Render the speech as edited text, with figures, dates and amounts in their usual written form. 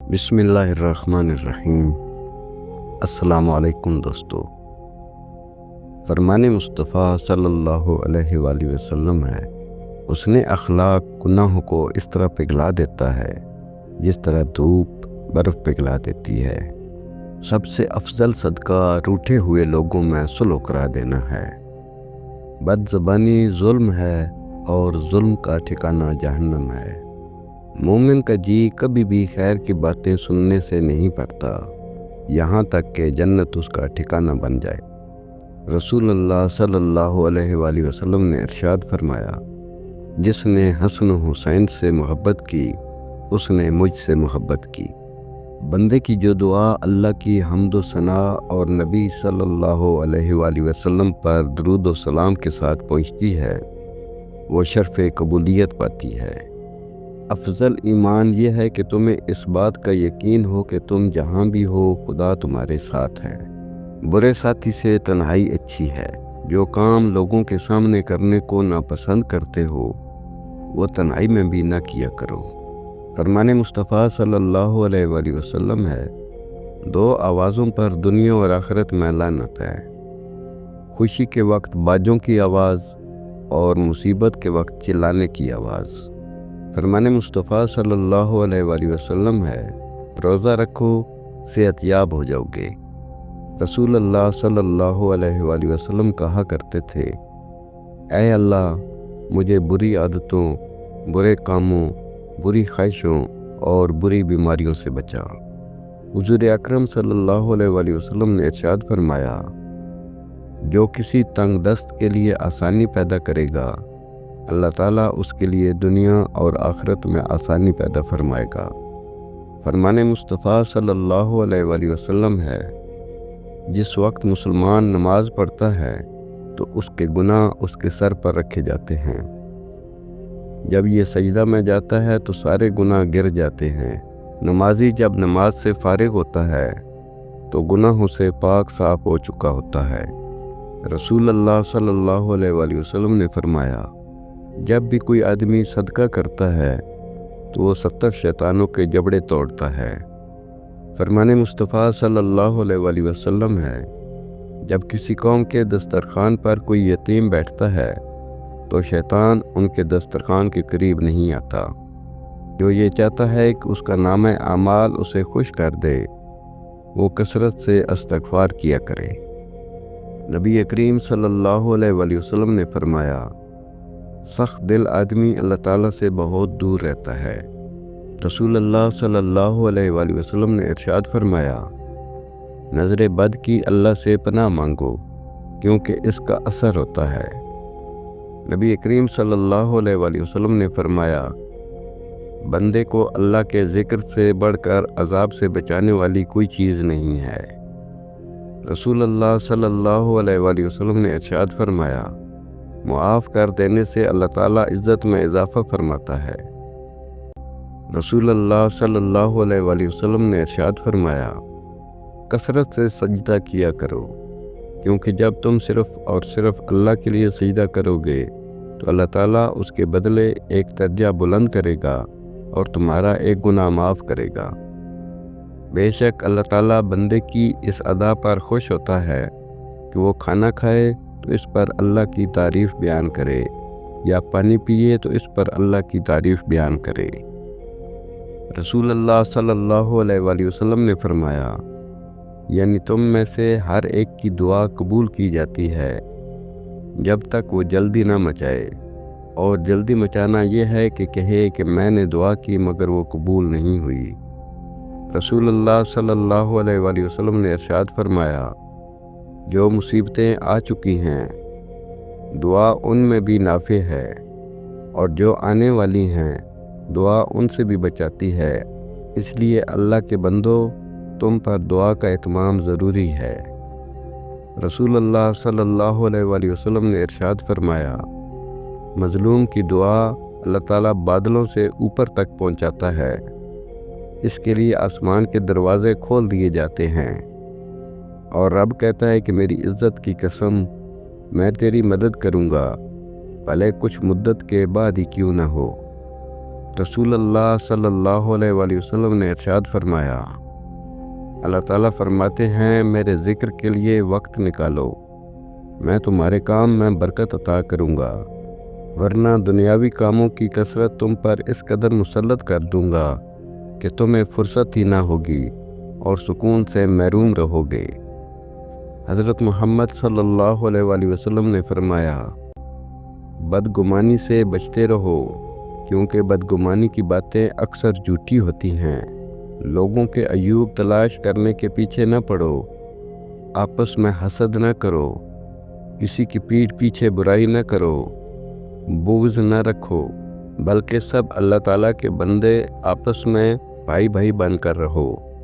بسم اللہ الرحمن الرحیم۔ السلام علیکم دوستو۔ فرمان مصطفیٰ صلی اللہ علیہ وآلہ وسلم ہے، اس نے اخلاق گناہوں کو اس طرح پگھلا دیتا ہے جس طرح دھوپ برف پگھلا دیتی ہے۔ سب سے افضل صدقہ روٹھے ہوئے لوگوں میں صلح کرا دینا ہے۔ بد زبانی ظلم ہے اور ظلم کا ٹھکانہ جہنم ہے۔ مومن کا جی کبھی بھی خیر کی باتیں سننے سے نہیں پڑتا یہاں تک کہ جنت اس کا ٹھکانہ بن جائے۔ رسول اللہ صلی اللہ علیہ وآلہ وسلم نے ارشاد فرمایا، جس نے حسن و حسین سے محبت کی اس نے مجھ سے محبت کی۔ بندے کی جو دعا اللہ کی حمد و ثنا اور نبی صلی اللہ علیہ وآلہ وسلم پر درود و سلام کے ساتھ پہنچتی ہے وہ شرف قبولیت پاتی ہے۔ افضل ایمان یہ ہے کہ تمہیں اس بات کا یقین ہو کہ تم جہاں بھی ہو خدا تمہارے ساتھ ہے۔ برے ساتھی سے تنہائی اچھی ہے۔ جو کام لوگوں کے سامنے کرنے کو ناپسند کرتے ہو وہ تنہائی میں بھی نہ کیا کرو۔ فرمان مصطفیٰ صلی اللہ علیہ وآلہ وسلم ہے، دو آوازوں پر دنیا اور آخرت میں لعنت ہے، خوشی کے وقت باجوں کی آواز اور مصیبت کے وقت چلانے کی آواز۔ فرمان مصطفیٰ صلی اللہ علیہ وآلہ وسلم ہے، روزہ رکھو صحت یاب ہو جاؤ گے۔ رسول اللہ صلی اللہ علیہ وآلہ وسلم کہا کرتے تھے، اے اللہ مجھے بری عادتوں، برے کاموں، بری خواہشوں اور بری بیماریوں سے بچا۔ حضور اکرم صلی اللہ علیہ وآلہ وسلم نے ارشاد فرمایا، جو کسی تنگ دست کے لیے آسانی پیدا کرے گا اللہ تعالیٰ اس کے لیے دنیا اور آخرت میں آسانی پیدا فرمائے گا۔ فرمان مصطفیٰ صلی اللہ علیہ وآلہ وسلم ہے، جس وقت مسلمان نماز پڑھتا ہے تو اس کے گناہ اس کے سر پر رکھے جاتے ہیں، جب یہ سجدہ میں جاتا ہے تو سارے گناہ گر جاتے ہیں۔ نمازی جب نماز سے فارغ ہوتا ہے تو گناہوں سے پاک صاف ہو چکا ہوتا ہے۔ رسول اللہ صلی اللہ علیہ وآلہ وسلم نے فرمایا، جب بھی کوئی آدمی صدقہ کرتا ہے تو وہ 70 شیطانوں کے جبڑے توڑتا ہے۔ فرمان مصطفیٰ صلی اللہ علیہ وآلہ وسلم ہے، جب کسی قوم کے دسترخوان پر کوئی یتیم بیٹھتا ہے تو شیطان ان کے دسترخوان کے قریب نہیں آتا۔ جو یہ چاہتا ہے کہ اس کا نامہ اعمال اسے خوش کر دے وہ کثرت سے استغفار کیا کرے۔ نبی کریم صلی اللہ علیہ وآلہ وسلم نے فرمایا، سخت دل آدمی اللہ تعالیٰ سے بہت دور رہتا ہے۔ رسول اللہ صلی اللہ علیہ وآلہ وسلم نے ارشاد فرمایا، نظر بد کی اللہ سے پناہ مانگو کیونکہ اس کا اثر ہوتا ہے۔ نبی کریم صلی اللہ علیہ وآلہ وسلم نے فرمایا، بندے کو اللہ کے ذکر سے بڑھ کر عذاب سے بچانے والی کوئی چیز نہیں ہے۔ رسول اللہ صلی اللہ علیہ وآلہ وسلم نے ارشاد فرمایا، معاف کر دینے سے اللہ تعالیٰ عزت میں اضافہ فرماتا ہے۔ رسول اللہ صلی اللہ علیہ وآلہ وسلم نے ارشاد فرمایا، کثرت سے سجدہ کیا کرو کیونکہ جب تم صرف اور صرف اللہ کے لیے سجدہ کرو گے تو اللہ تعالیٰ اس کے بدلے ایک درجہ بلند کرے گا اور تمہارا ایک گناہ معاف کرے گا۔ بے شک اللہ تعالیٰ بندے کی اس ادا پر خوش ہوتا ہے کہ وہ کھانا کھائے تو اس پر اللہ کی تعریف بیان کرے یا پانی پیے تو اس پر اللہ کی تعریف بیان کرے۔ رسول اللہ صلی اللہ علیہ وآلہ وسلم نے فرمایا، یعنی تم میں سے ہر ایک کی دعا قبول کی جاتی ہے جب تک وہ جلدی نہ مچائے، اور جلدی مچانا یہ ہے کہ کہے کہ میں نے دعا کی مگر وہ قبول نہیں ہوئی۔ رسول اللہ صلی اللہ علیہ وآلہ وسلم نے ارشاد فرمایا، جو مصیبتیں آ چکی ہیں دعا ان میں بھی نافع ہے، اور جو آنے والی ہیں دعا ان سے بھی بچاتی ہے، اس لیے اللہ کے بندو تم پر دعا کا اہتمام ضروری ہے۔ رسول اللہ صلی اللہ علیہ وآلہ وسلم نے ارشاد فرمایا، مظلوم کی دعا اللہ تعالیٰ بادلوں سے اوپر تک پہنچاتا ہے، اس کے لیے آسمان کے دروازے کھول دیے جاتے ہیں، اور رب کہتا ہے کہ میری عزت کی قسم میں تیری مدد کروں گا بھلے کچھ مدت کے بعد ہی کیوں نہ ہو۔ رسول اللہ صلی اللہ علیہ وسلم نے ارشاد فرمایا، اللہ تعالیٰ فرماتے ہیں میرے ذکر کے لیے وقت نکالو، میں تمہارے کام میں برکت عطا کروں گا، ورنہ دنیاوی کاموں کی کثرت تم پر اس قدر مسلط کر دوں گا کہ تمہیں فرصت ہی نہ ہوگی اور سکون سے محروم رہو گے۔ حضرت محمد صلی اللہ علیہ وسلم نے فرمایا، بدگمانی سے بچتے رہو، کیونکہ بدگمانی کی باتیں اکثر جھوٹی ہوتی ہیں۔ لوگوں کے عیوب تلاش کرنے کے پیچھے نہ پڑو، آپس میں حسد نہ کرو، کسی کی پیٹھ پیچھے برائی نہ کرو، بغض نہ رکھو، بلکہ سب اللہ تعالیٰ کے بندے آپس میں بھائی بھائی بن کر رہو۔